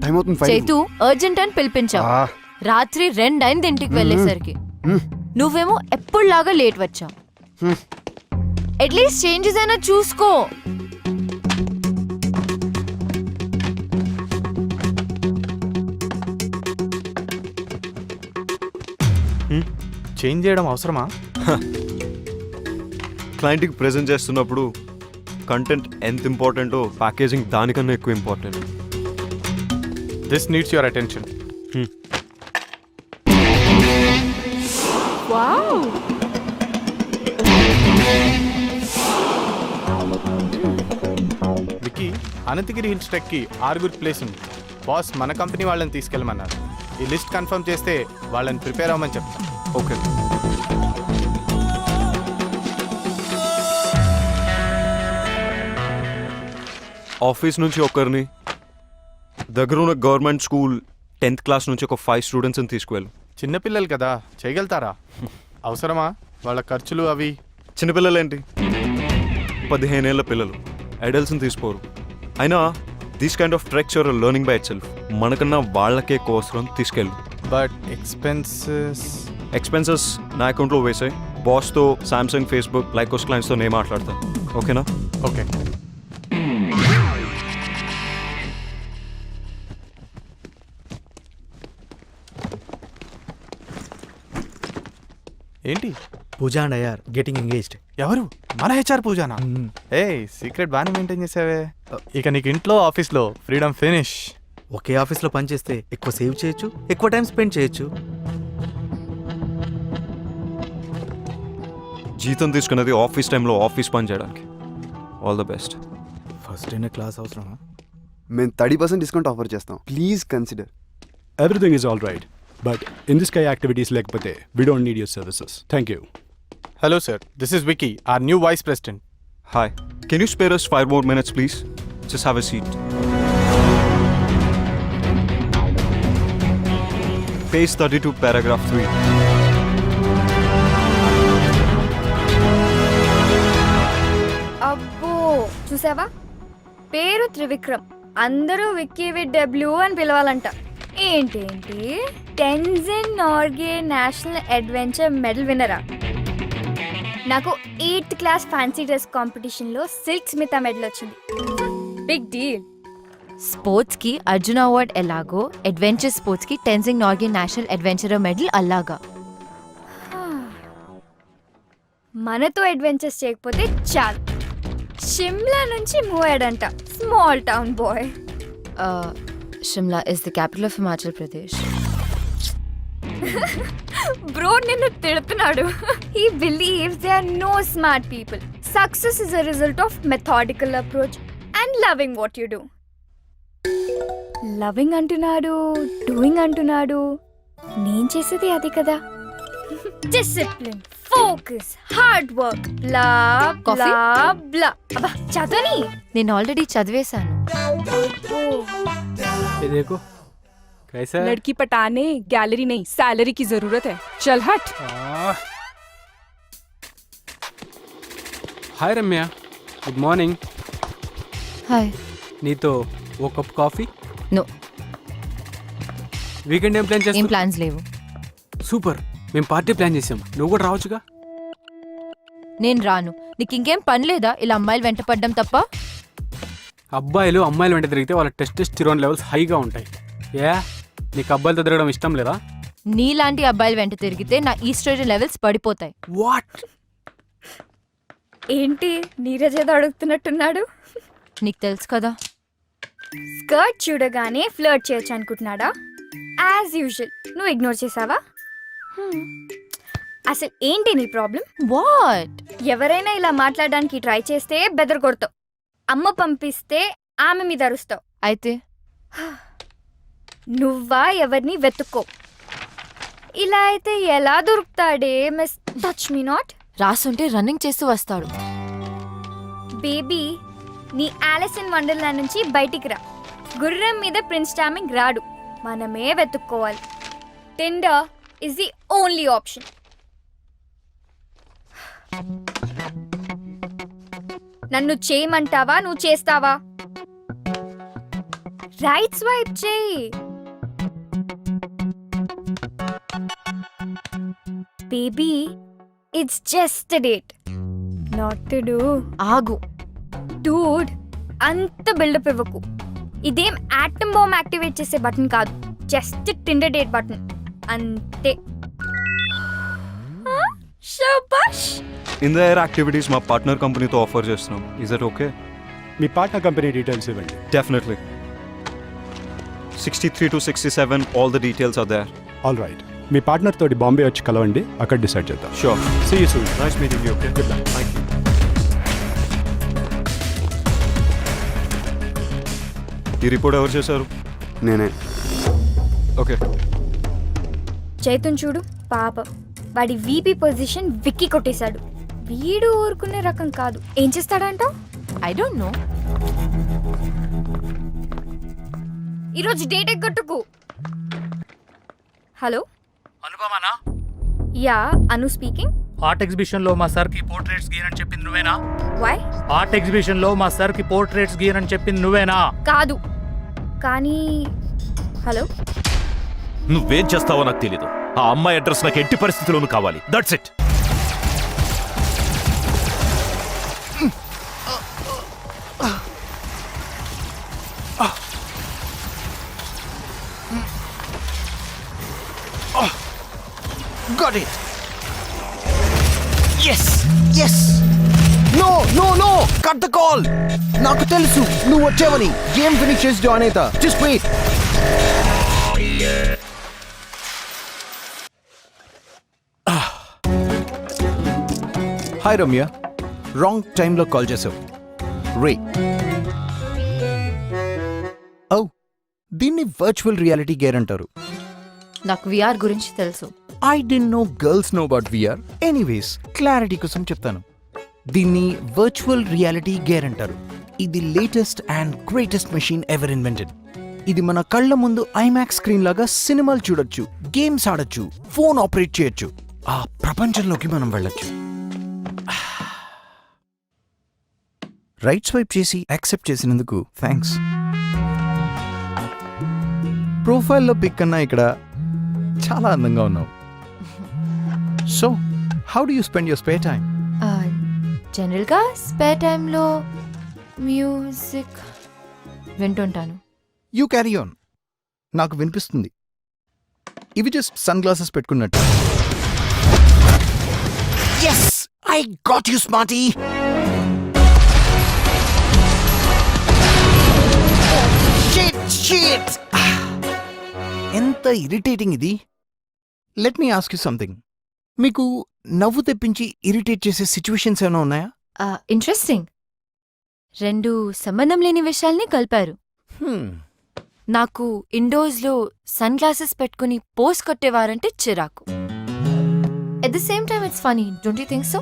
Time అవుతుంది. Chaitu urgent అని పిలిపించావు. రాత్రి 2 అయింది ఇంటికి వెళ్ళేసరికి. నువ్వేమో ఎప్పుడులాగా లేట్ వచ్చావు. అట్లీస్ట్ చేంజెస్ అయినా చూసుకో. చేంజ్ చేయడం అవసరమా? క్లయింట్కి ప్రెజెంట్ చేస్తున్నప్పుడు కంటెంట్ ఎంత ఇంపార్టెంటో ప్యాకేజింగ్ దానికన్నా ఎక్కువ important. This needs your attention. Vicky, Ananthagiri hills ట్రెక్కి 6 ప్లేస్ ఉంది. బాస్ మన కంపెనీ వాళ్ళని తీసుకెళ్ళమన్నారు. ఈ లిస్ట్ కన్ఫర్మ్ చేస్తే వాళ్ళని ప్రిపేర్ అవ్వమని చెప్తాను. ఓకే. ఆఫీస్ నుంచి ఒకరిని, దగ్గర ఉన్న గవర్నమెంట్ స్కూల్ 10th క్లాస్ నుంచి ఒక 5 స్టూడెంట్స్ని తీసుకువెళ్ళు. చిన్నపిల్లలు కదా, చేయగలుగుతారా? అవసరమా వాళ్ళ ఖర్చులు అవి? చిన్నపిల్లలేంటి, 15 ఏళ్ళ పిల్లలు, అడల్ట్స్ని తీసుకోరు. అయినా these kind of treks are learning by itself. మనకన్నా వాళ్ళకే కోసరం తీసుకెళ్ళు. బట్ ఎక్స్పెన్సెస్ నా అకౌంట్లో వేసాయి. బాస్తో, సామ్సంగ్, ఫేస్బుక్, లైకోస్ క్లయింట్స్తో నేను మాట్లాడతాను. ఓకేనా? ఓకే. ఏంటి? Pooja and I are getting engaged. ఎవరు? మన హెచ్ఆర్ పూజానా? ఏ సీక్రెట్ బాగానే మెయింటైన్ చేసావే. ఇక నీకు ఇంట్లో ఆఫీస్లో ఫ్రీడమ్ ఫినిష్. ఒకే ఆఫీస్లో పనిచేస్తే ఎక్కువ సేవ్ చేయొచ్చు, ఎక్కువ టైం స్పెండ్ చేయొచ్చు. జీతం తీసుకున్నది ఆఫీస్ టైంలో ఆఫీస్ పని చేయడానికి. All the best. ఫస్ట్ అయిన క్లాస్ అవసరమా? మేము 30% డిస్కౌంట్ ఆఫర్ చేస్తాం. Please consider. Everything is all right, but in this kind of activities lekapothe, we don't need your services. Thank you. Hello sir, this is Vicky, our new vice president. Hi. Can you spare us 5 more minutes, please? Just have a seat. Page 32, paragraph 3. అబ్బో, చూసావా? పేరు త్రివిక్రమ్, అందరూ Vicky with W అని పిలవాలంట. ఏంటేంటి, Tenzin Norgay national adventure medal విన్నరా? నాకు 8th class fancy dress కాంపిటీషన్లో సిల్క్ స్మిత మెడల్ వచ్చింది. Big deal. స్పోర్ట్స్ కి అర్జున అవార్డ్ ఎలాగో, అడ్వెంచర్ స్పోర్ట్స్ కి Tenzing Norgay national adventure medal అలాగా. మనతో అడ్వెంచర్స్ చేయకపోతే చాలు. షిమ్లా నుంచి మూవ్ అయ్యాడంట. Small town boy. Shimla is the capital of Himachal Pradesh. Bro నిన్ను తిడుతున్నాడు. He believes there are no smart people. Success is a result of methodical approach and loving what you do. Loving అంటున్నాడు, doing అంటున్నాడు. నేను చేసేది అది కదా. డిసిప్లిన్, ఫోకస్, హార్డ్ వర్క్, బ్లా బ్లా బ్లా. అబ్బా చదవని. నేను ఆల్రెడీ చదివేశాను. देखो कैसा है? लड़की पटाने गैलरी नहीं सैलरी की जरूरत है. चल हट. हाय रम्या, गुड मॉर्निंग. హాయ్. నీతో ఓ కప్ కాఫీ. నో, వీకెండ్ ఏం ప్లాన్ ఏం చేస్తాం? ప్లాన్స్ లేవు. సూపర్, మేము పార్టీ ప్లాన్ చేసాం. నువ్వు కూడా రావచ్చుగా. నేను రాను. నీకు ఇంకేం పని లేదా ఇలా అమ్మాయిలు వెంట పడ్డం తప్ప? అబ్బాయిలు అమ్మాయిలు వెంట తిరిగితే వాళ్ళ టెస్టోస్టెరాన్ లెవెల్స్ హైగా ఉంటాయి. ఏ నీకు అబ్బాయిలతో తిరగడం ఇష్టం లేదా? నీలాంటి అబ్బాయిలు వెంట తిరిగితే నా ఈస్ట్రోజన్ లెవెల్స్ పడిపోతాయి. వాట్? ఏంటి నీరజ్ ఏదో అడుగుతున్నట్టున్నాడు. నీకు తెలుసు కదా. స్కర్ట్ చూడగానే ఫ్లర్ట్ చేయొచ్చు అనుకుంటున్నాడా? యాజ్ యూజువల్ నువ్వు ఇగ్నోర్ చేసావా? అసలు ఏంటి నీ ప్రాబ్లం? వాట్? ఎవరైనా ఇలా మాట్లాడడానికి ట్రై చేస్తే బెదర్ కొడతావు. అమ్మ పంపిస్తే ఆమె మీద అరుస్తావు. అయితే నువ్వా ఎవరిని వెతుక్కో. ఇలా అయితే ఎలా దొరుకుతాడే మిస్ టచ్ మీ నాట్? రాసుంటే రన్నింగ్ చేస్తూ వస్తాడు. బేబీ, నీ ఆలిస్ ఇన్ వండర్లాండ్ నుంచి బయటికి రా. గుర్రం మీద ప్రిన్స్ చార్మింగ్ రాడు, మనమే వెతుక్కోవాలి. Tinder is the only option. నన్ను చేయమంటావా, నువ్వు చేస్తావా? రైట్ స్వైప్ చేయి. Baby it's just date, not to do. ఆగు. డూడ్, అంత బిల్డప్ ఇవ్వకు. ఇదేం యాటమ్ బాంబ్ యాక్టివేట్ చేసే బటన్ కాదు, జస్ట్ టిండర్ డేట్ బటన్ అంతే. శభాష్. ఇన్ ద ఎయిర్ యాక్టివిటీస్ మా పార్ట్నర్ కంపెనీతో ఆఫర్ చేస్తున్నాం. Is that okay? మీ పార్ట్నర్ కంపెనీ డీటెయిల్స్ ఇవ్వండి. Definitely. 63 to 67 all the details are there. All right, me partner తోటి బాంబే వచ్చి కలవండి, అక్కడ డిసైడ్ చేద్దాం. Sure. See you soon. Nice meeting you. Okay, good luck. Thank you. ఈ report ఎవరు చేశారు? నేనే. ఓకే. చైతన్ చూడు పాపం, వాడి వీపీ పొజిషన్ విక్కి కొట్టేశాడు. వీడు ఊరుకునే రకం కాదు. ఏం చేస్తాడంట? I don't know. ఈరోజు డేట్ ఎగ్గొట్టుకు. హలో అనుపమానా? యా, అను స్పీకింగ్. ఆర్ట్ ఎగ్జిబిషన్ లో మా సార్ కి పోర్ట్రేట్స్ గీయనని చెప్పింది నువ్వేనా? వై? ఆర్ట్ ఎగ్జిబిషన్ లో మా సార్ కి పోర్ట్రేట్స్ గీయనని చెప్పింది నువ్వేనా? కాదు, కానీ హలో. నువ్వేం చేస్తావో నాకు తెలీదు. ఆ అమ్మాయి అడ్రస్ నాకు ఎట్టి పరిస్థితుల్లోనూ కావాలి. That's it. Got it. Yes. Yes. No, no, no. Cut the call. నాకు తెలుసు నువ్వు వచ్చావని. గేమ్ ఫినిష్ చేసి జాయిన్ అవుతా. Just wait. Hi Ramya, wrong టైంలో కాల్ చేసావు. రే. ఓ, దీన్ని వర్చువల్ రియాలిటీ గేర్ అంటారు. నాకు విఆర్ గురించి తెలుసు. I didn't know girls know about VR. Anyways, clarity కోసం చెప్తాను. దీన్ని వర్చువల్ రియాలిటీ గేర్ అంటారు. ఇది latest and greatest machine ever invented. ఇది మన కళ్ళ ముందు ఐమాక్స్ స్క్రీన్ లాగా సినిమాలు చూడొచ్చు, గేమ్స్ ఆడొచ్చు, ఫోన్ ఆపరేట్ చేయొచ్చు. ఆ ప్రపంచంలోకి మనం వెళ్ళొచ్చు. రైట్ స్వైప్ చేసి యాక్సెప్ట్ చేసినందుకు థ్యాంక్స్. ప్రొఫైల్లో పిక్ కన్నా ఇక్కడ చాలా అందంగా ఉన్నావు. So how do you spend your spare time? జనరల్గా స్పేర్ టైంలో మ్యూజిక్ వింటుంటాను. You carry on. నాకు వినిపిస్తుంది. ఇవి జస్ట్ సన్ గ్లాసెస్ పెట్టుకున్నట్టు. Yes, I got you smarty. ఎంత ఇరిటేటింగ్ ఇది. Let me ask you something. మీకు నవ్వు తెప్పించి ఇరిటేట్ చేసే సిచ్యువేషన్స్ ఏమైనా ఉన్నాయా? ఇంట్రెస్టింగ్. రెండు సంబంధం లేని విషయాల్ని కలిపారు. నాకు ఇండోర్స్లో సన్ గ్లాసెస్ పెట్టుకుని పోస్ కొట్టేవారంటే చిరాకు. At the same time it's funny, don't you think so?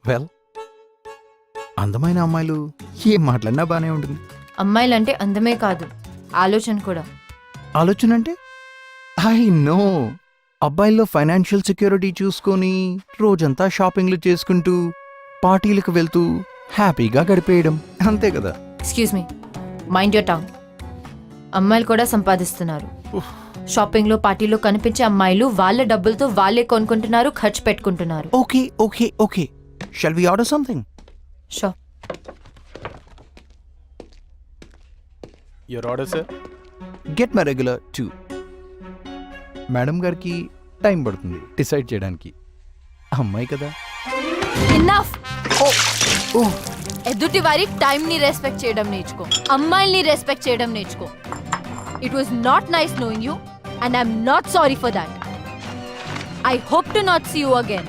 Well, అందమైన అమ్మాయిలు ఏం మాట్లాడినా బానే ఉంటుంది. అమ్మాయిలంటే అందమే కాదు, ఆలోచన కూడా. ఆలోచన అంటే? I know. అబ్బాయిల్లో ఫైనాన్షియల్ సెక్యూరిటీ చూసుకొని రోజంతా షాపింగ్లు చేసుకుంటూ పార్టీలకు వెళ్తూ హ్యాపీగా గడిపేయడం, అంతే కదా? Excuse me, mind your tongue. అమ్మాయిలు కూడా సంపాదిస్తున్నారు. షాపింగ్లో పార్టీలో కనిపించే అమ్మాయిలు వాళ్ళ డబ్బులతో వాళ్ళే కొనుక్కుంటున్నారు, ఖర్చు పెట్టుకుంటున్నారు. Okay okay okay, shall we order something? Sure. Your order sir. Get my regular 2. Madam గారికి టైం పడుతుంది డిసైడ్ చేయడానికి. అమ్మాయి కదా. ఇన్నఫ్. ఎదుటి వారి టైం ని రెస్పెక్ట్ చేయడం నేర్చుకో, అమ్మాయిల్ని రెస్పెక్ట్ చేయడం నేర్చుకో. It was not nice knowing you and I'm not sorry for that. I hope to not see you again.